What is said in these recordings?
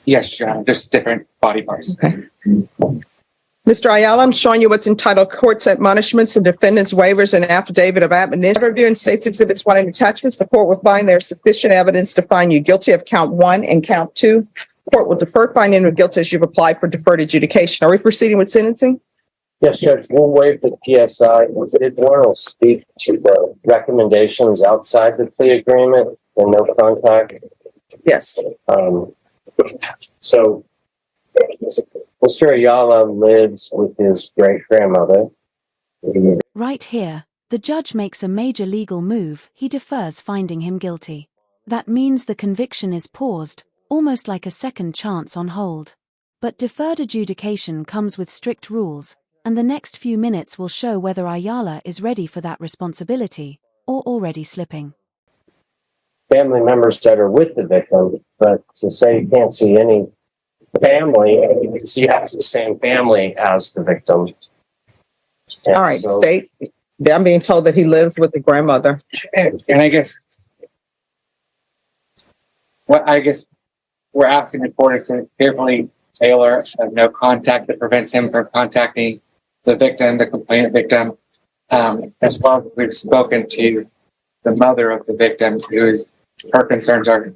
Yes, Your Honor, just different body parts. Okay. Mr. Ayala, I'm showing you what's entitled Court's Admonishments and Defendant's Waivers and Affidavit of Admonition. Reviewing States Exhibits 1 and attachments, the court will find there is sufficient evidence to find you guilty of count 1 and count 2. Court will defer finding you guilty as you've applied for deferred adjudication. Are we proceeding with sentencing? Yes, Judge, we'll waive the PSI. We did want to speak to the recommendations outside the plea agreement and no contact. Yes. So Mr. Ayala lives with his great-grandmother. Right here, the judge makes a major legal move. He defers finding him guilty. That means the conviction is paused, almost like a second chance on hold. But deferred adjudication comes with strict rules, and the next few minutes will show whether Ayala is ready for that responsibility, or already slipping. Family members that are with the victim, but to say you can't see any family, you can see has the same family as the victim. And All right, State. I'm being told that he lives with the grandmother. And I guess we're asking the court is to carefully tailor no contact that prevents him from contacting the victim, the complainant victim, as well as we've spoken to the mother of the victim, her concerns are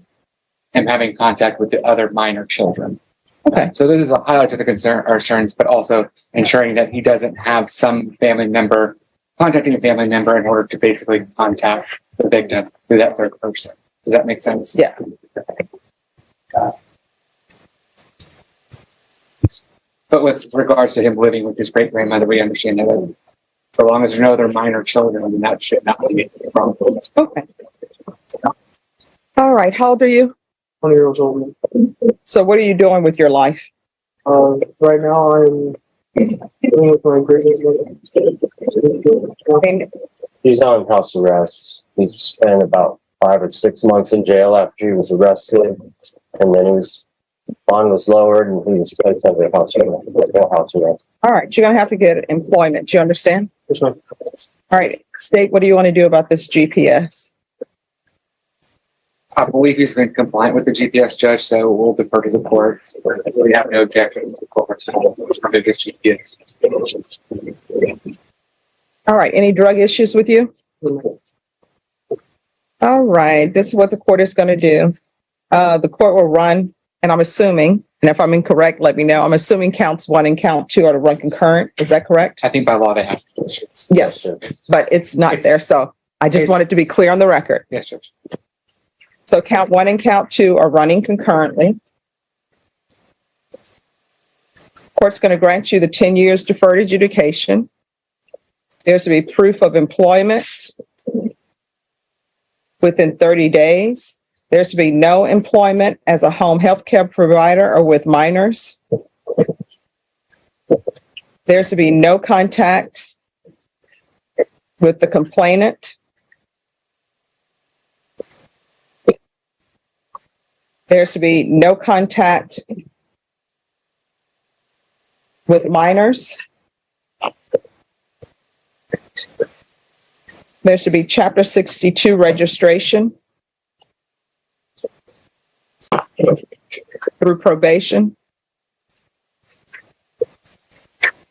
him having contact with the other minor children. Okay. So this is a highlight to the concerns, but also ensuring that he doesn't have some family member contacting a family member in order to basically contact the victim through that third person. Does that make sense? Yeah. But with regards to him living with his great grandmother, we understand that so long as there are no other minor children, then that should not be a problem. Okay. All right. How old are you? 20 years old. So what are you doing with your life? Right now I'm living with my great-grandmother. He's on house arrest. He spent about 5 or 6 months in jail after he was arrested, and then bond was lowered and he was placed under house arrest. All right. You're going to have to get employment. Do you understand? Yes, ma'am. All right. State, what do you want to do about this GPS? I believe he's been compliant with the GPS, Judge, so we'll defer to the court. We have no objection to the court for this GPS. All right. Any drug issues with you? All right. This is what the court is going to do. The court will run, and I'm assuming, and if I'm incorrect, let me know. I'm assuming counts 1 and count 2 are to run concurrent. Is that correct? I think by law they have to. Yes, but it's not there. So I just wanted to be clear on the record. Yes, Judge. So count 1 and count 2 are running concurrently. Court's going to grant you the 10 years deferred adjudication. There's to be proof of employment within 30 days. There's to be no employment as a home health care provider or with minors. There's to be no contact with the complainant. There's to be no contact with minors. There should be Chapter 62 registration through probation,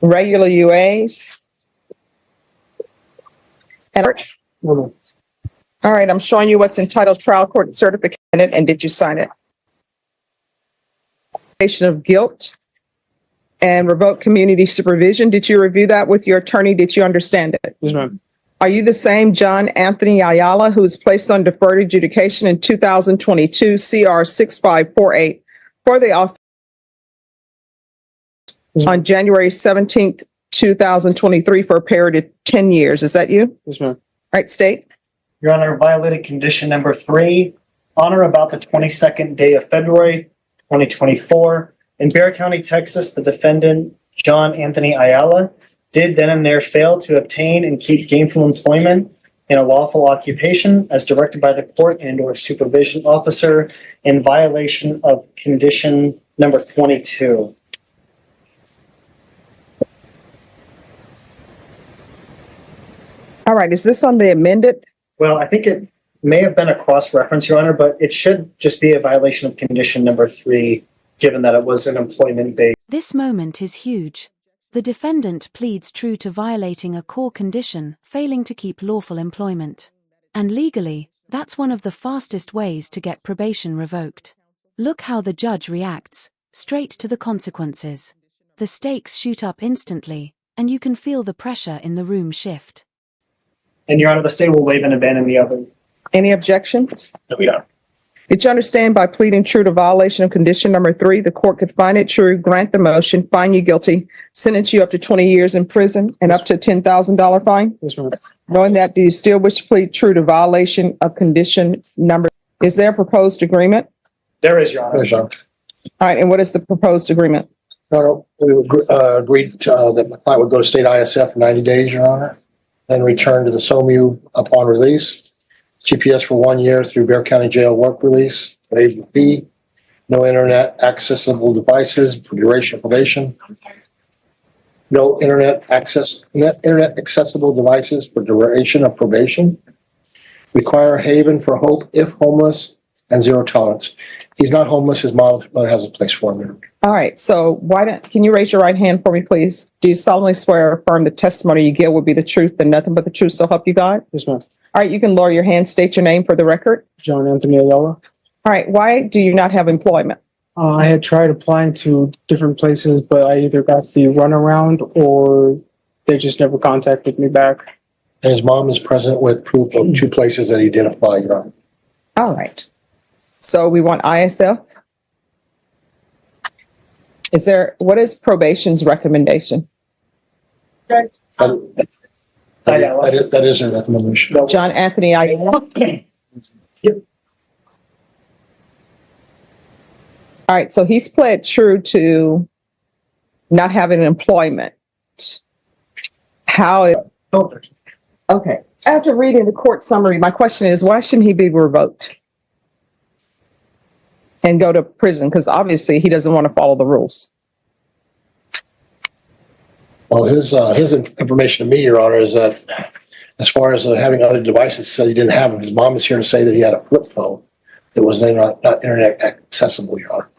regular UAs, and all right, I'm showing you what's entitled trial court certificate, and did you sign it? Of guilt and revoke community supervision. Did you review that with your attorney? Did you understand it? Yes, ma'am. Are you the same John Anthony Ayala who was placed on deferred adjudication in 2022 CR 6548 for the office on January 17th, 2023 for a period of 10 years? Is that you? Yes, ma'am. All right, state. Your Honor, violated condition number 3, on or about the 22nd day of February, 2024. In Bexar County, Texas, the defendant, John Anthony Ayala, did then and there fail to obtain and keep gainful employment in a lawful occupation as directed by the court and or supervision officer in violation of condition number 22. All right, is this on the amended? Well, I think it may have been a cross-reference, Your Honor, but it should just be a violation of condition number 3 given that it was an employment-based. This moment is huge. The defendant pleads true to violating a core condition, failing to keep lawful employment. And legally, that's one of the fastest ways to get probation revoked. Look how the judge reacts, straight to the consequences. The stakes shoot up instantly, and you can feel the pressure in the room shift. And Your Honor, the state will waive and abandon the other. Any objections? No, Your Honor. Did you understand by pleading true to violation of condition number 3, the court could find it true, grant the motion, find you guilty, sentence you up to 20 years in prison and up to a $10,000 fine? Yes, ma'am. Knowing that, do you still wish to plead true to violation of condition number? Is there a proposed agreement? There is, Your Honor. Yes, ma'am. All right, and what is the proposed agreement? No, we agreed that the client would go to state ISF for 90 days, Your Honor, then return to the SOMU upon release. GPS for 1 year through Bear County Jail work release, A and B. No internet accessible devices for duration of probation. No internet accessible devices for duration of probation. Require haven for hope if homeless, and zero tolerance. He's not homeless. His mother has a place for him. All right, so can you raise your right hand for me, please? Do you solemnly swear or affirm the testimony you give will be the truth and nothing but the truth, so help you God? Yes, ma'am. All right, you can lower your hand, state your name for the record. John Anthony Ayala. All right, why do you not have employment? I had tried applying to different places, but I either got the runaround or they just never contacted me back. And his mom is present with proof of 2 places that he did apply, Your Honor. All right. So we want ISF. What is probation's recommendation? That is a recommendation. John Anthony Ayala. Yep. All right, so he's pled true to not having employment. Okay. After reading the court summary, my question is, why shouldn't he be revoked and go to prison? Because obviously he doesn't want to follow the rules. Well, his information to me, Your Honor, is that as far as having other devices, said he didn't have them. His mom is here to say that he had a flip phone that was not internet accessible, Your Honor.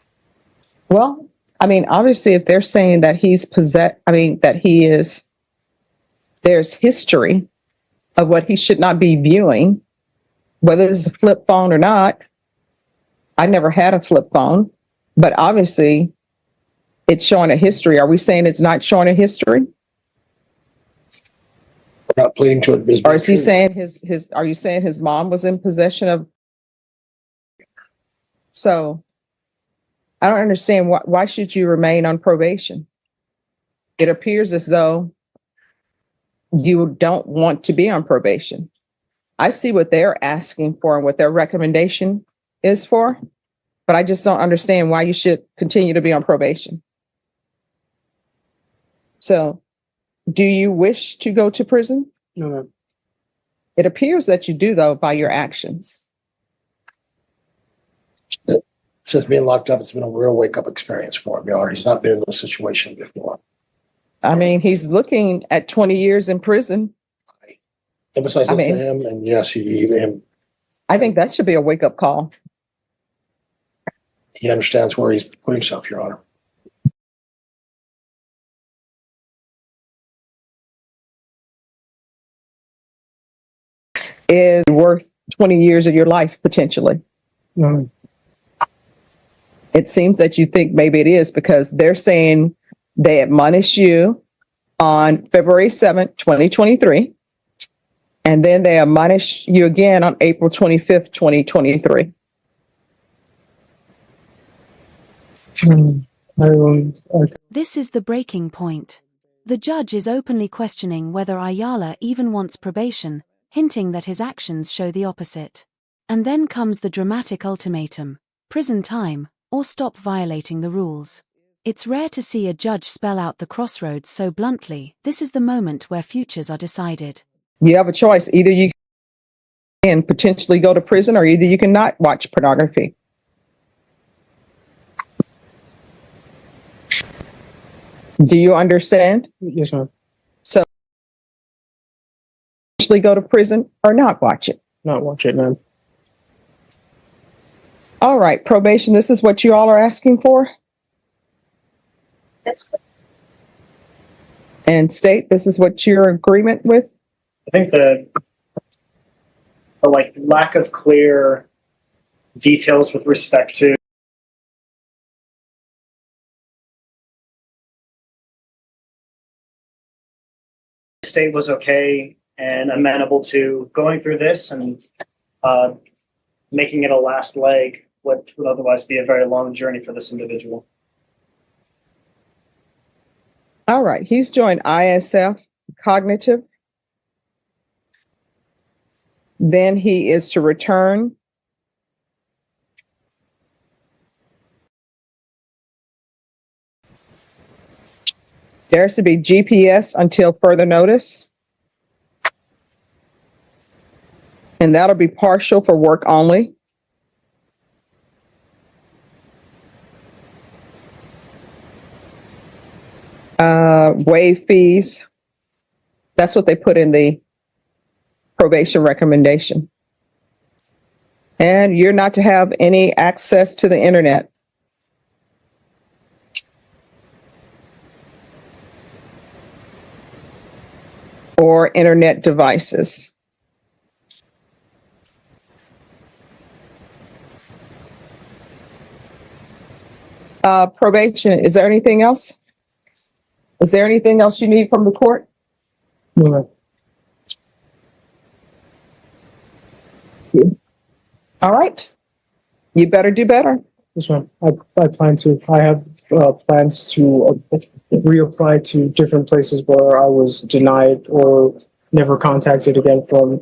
Well, I mean, obviously, if they're saying that there's history of what he should not be viewing, whether it's a flip phone or not. I never had a flip phone, but obviously it's showing a history. Are we saying it's not showing a history? We're not pleading to it. Or is he saying are you saying his mom was in possession of? So I don't understand why should you remain on probation? It appears as though you don't want to be on probation. I see what they're asking for and what their recommendation is for, but I just don't understand why you should continue to be on probation. So, do you wish to go to prison? No, ma'am. It appears that you do, though, by your actions. Since being locked up, it's been a real wake-up experience for him, Your Honor. He's not been in those situations before. I mean, he's looking at 20 years in prison. Emphasize it to him, and yes, he I think that should be a wake-up call. He understands where he's put himself, Your Honor. Is worth 20 years of your life, potentially. No. It seems that you think maybe it is because they're saying they admonish you on February 7th, 2023. And then they admonish you again on April 25th, 2023. This is the breaking point. The judge is openly questioning whether Ayala even wants probation, hinting that his actions show the opposite. And then comes the dramatic ultimatum: prison time, or stop violating the rules. It's rare to see a judge spell out the crossroads so bluntly. This is the moment where futures are decided. You have a choice. Either you can potentially go to prison, or either you can not watch pornography. Do you understand? Yes, ma'am. So, potentially go to prison or not watch it. Not watch it, ma'am. All right, probation, this is what you all are asking for? And state, this is what your agreement with? I think the like lack of clear details with respect to the state was okay and amenable to going through this and making it a last leg, what would otherwise be a very long journey for this individual. All right, he's joined ISF Cognitive. Then he is to return. There's to be GPS until further notice. And that'll be partial for work only. Waive fees. That's what they put in the probation recommendation. And you're not to have any access to the internet. Or internet devices. Probation, is there anything else? Is there anything else you need from the court? No. All right. You better do better. This one, I plan to. I have plans to reapply to different places where I was denied or never contacted again from